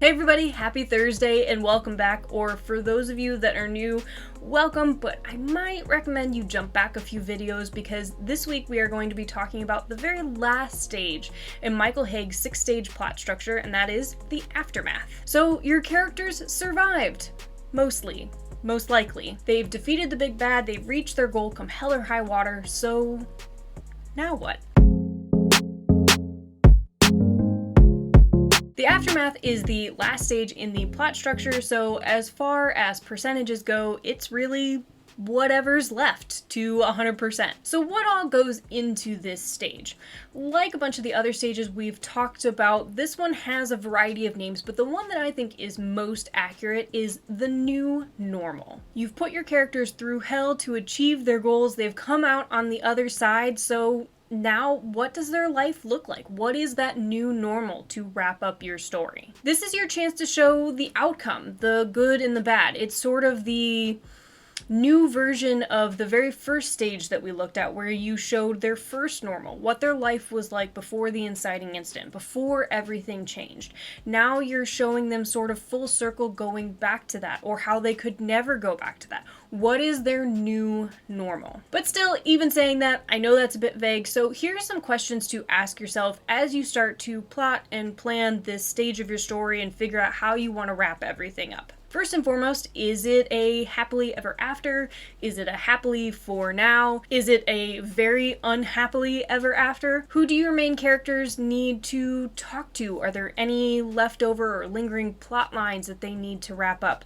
Hey everybody, happy Thursday and welcome back, or for those of you that are new, welcome, but I might recommend you jump back a few videos because this week we are going to be talking about the very last stage in Michael Haig's 6-stage plot structure, and that is the aftermath. So your characters survived, mostly. Most likely. They've defeated the big bad, they've reached their goal come hell or high water, so now what? The aftermath is the last stage in the plot structure, so as far as percentages go, it's really whatever's left to 100%. So what all goes into this stage? Like a bunch of the other stages we've talked about, this one has a variety of names, but the one that I think is most accurate is the new normal. You've put your characters through hell to achieve their goals, they've come out on the other side, so now, what does their life look like? What is that new normal to wrap up your story? This is your chance to show the outcome, the good and the bad. It's sort of the new version of the very first stage that we looked at, where you showed their first normal, what their life was like before the inciting incident, before everything changed. Now you're showing them sort of full circle going back to that, or how they could never go back to that. What is their new normal? But still, even saying that, I know that's a bit vague, so here are some questions to ask yourself as you start to plot and plan this stage of your story and figure out how you want to wrap everything up. First and foremost, is it a happily ever after? Is it a happily for now? Is it a very unhappily ever after? Who do your main characters need to talk to? Are there any leftover or lingering plot lines that they need to wrap up?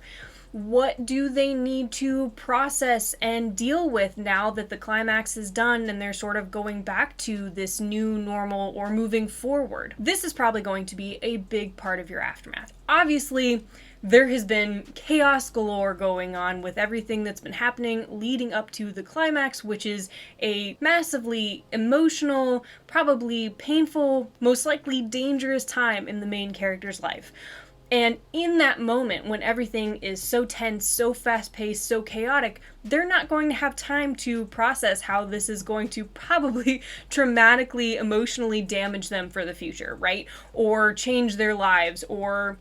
What do they need to process and deal with now that the climax is done and they're sort of going back to this new normal or moving forward? This is probably going to be a big part of your aftermath. Obviously, there has been chaos galore going on with everything that's been happening leading up to the climax, which is a massively emotional, probably painful, most likely dangerous time in the main character's life. And in that moment, when everything is so tense, so fast-paced, so chaotic, they're not going to have time to process how this is going to probably traumatically, emotionally damage them for the future, right? Or change their lives, or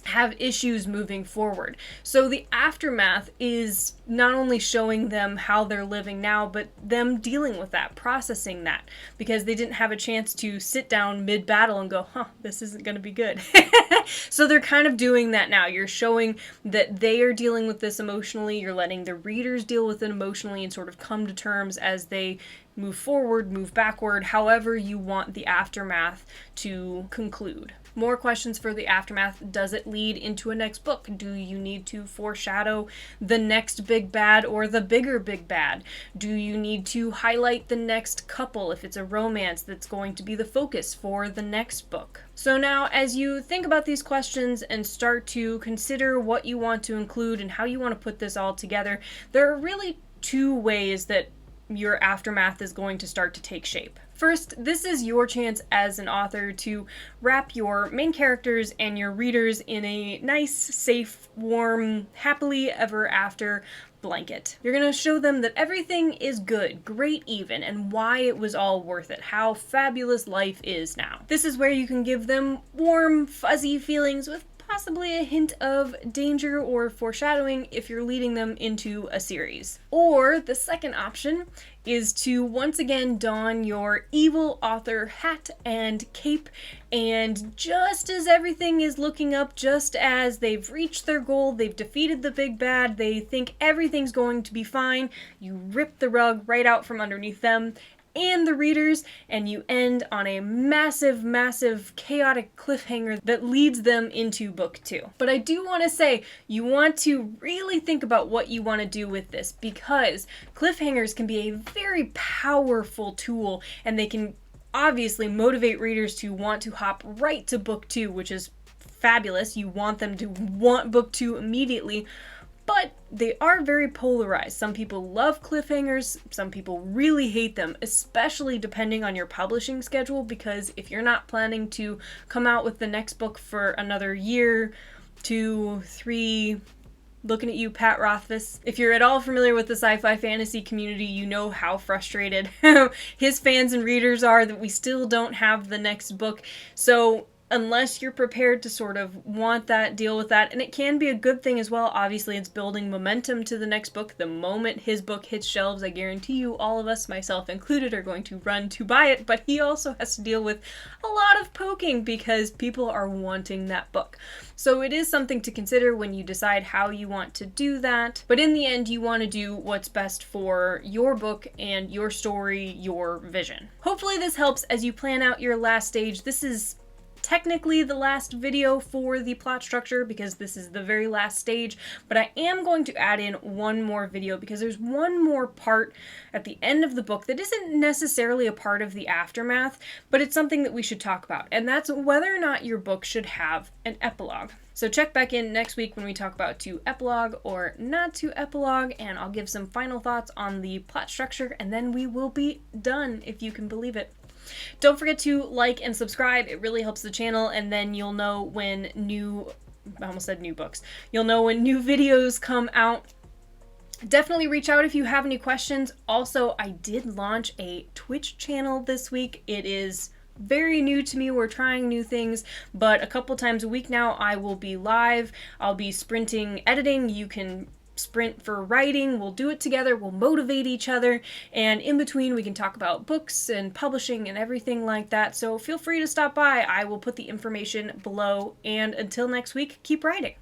have issues moving forward. So the aftermath is not only showing them how they're living now, but them dealing with that, processing that, because they didn't have a chance to sit down mid-battle and go, this isn't going to be good. So they're kind of doing that now. You're showing that they are dealing with this emotionally, you're letting the readers deal with it emotionally and sort of come to terms as they move forward, move backward, however you want the aftermath to conclude. More questions for the aftermath. Does it lead into a next book? Do you need to foreshadow the next big bad or the bigger big bad? Do you need to highlight the next couple if it's a romance that's going to be the focus for the next book? So now, as you think about these questions and start to consider what you want to include and how you want to put this all together, there are really two ways that your aftermath is going to start to take shape. First, this is your chance as an author to wrap your main characters and your readers in a nice, safe, warm, happily ever after blanket. You're going to show them that everything is good, great even, and why it was all worth it, how fabulous life is now. This is where you can give them warm, fuzzy feelings with possibly a hint of danger or foreshadowing if you're leading them into a series. Or the second option is to once again don your evil author hat and cape, and just as everything is looking up, just as they've reached their goal, they've defeated the big bad, they think everything's going to be fine, you rip the rug right out from underneath them and the readers, and you end on a massive, massive, chaotic cliffhanger that leads them into book 2. But I do want to say, you want to really think about what you want to do with this, because cliffhangers can be a very powerful tool, and they can obviously motivate readers to want to hop right to book 2, which is fabulous. You want them to want book 2 immediately. But they are very polarized. Some people love cliffhangers, some people really hate them, especially depending on your publishing schedule, because if you're not planning to come out with the next book for another year, 2, 3, looking at you, Pat Rothfuss. If you're at all familiar with the sci-fi fantasy community, you know how frustrated his fans and readers are that we still don't have the next book. So unless you're prepared to sort of want that, deal with that. And it can be a good thing as well. Obviously, it's building momentum to the next book. The moment his book hits shelves, I guarantee you, all of us, myself included, are going to run to buy it. But he also has to deal with a lot of poking because people are wanting that book. So it is something to consider when you decide how you want to do that. But in the end, you want to do what's best for your book and your story, your vision. Hopefully this helps as you plan out your last stage. This is technically the last video for the plot structure because this is the very last stage, but I am going to add in one more video because there's one more part at the end of the book that isn't necessarily a part of the aftermath, but it's something that we should talk about, and that's whether or not your book should have an epilogue. So check back in next week when we talk about to epilogue or not to epilogue, and I'll give some final thoughts on the plot structure, and then we will be done, if you can believe it. Don't forget to like and subscribe. It really helps the channel, and then you'll know when I almost said new books. You'll know when new videos come out. Definitely reach out if you have any questions. Also, I did launch a Twitch channel this week. It is very new to me. We're trying new things, but a couple times a week now I will be live. I'll be sprinting editing. You can sprint for writing. We'll do it together. We'll motivate each other, and in between we can talk about books and publishing and everything like that. So feel free to stop by. I will put the information below, and until next week, keep writing.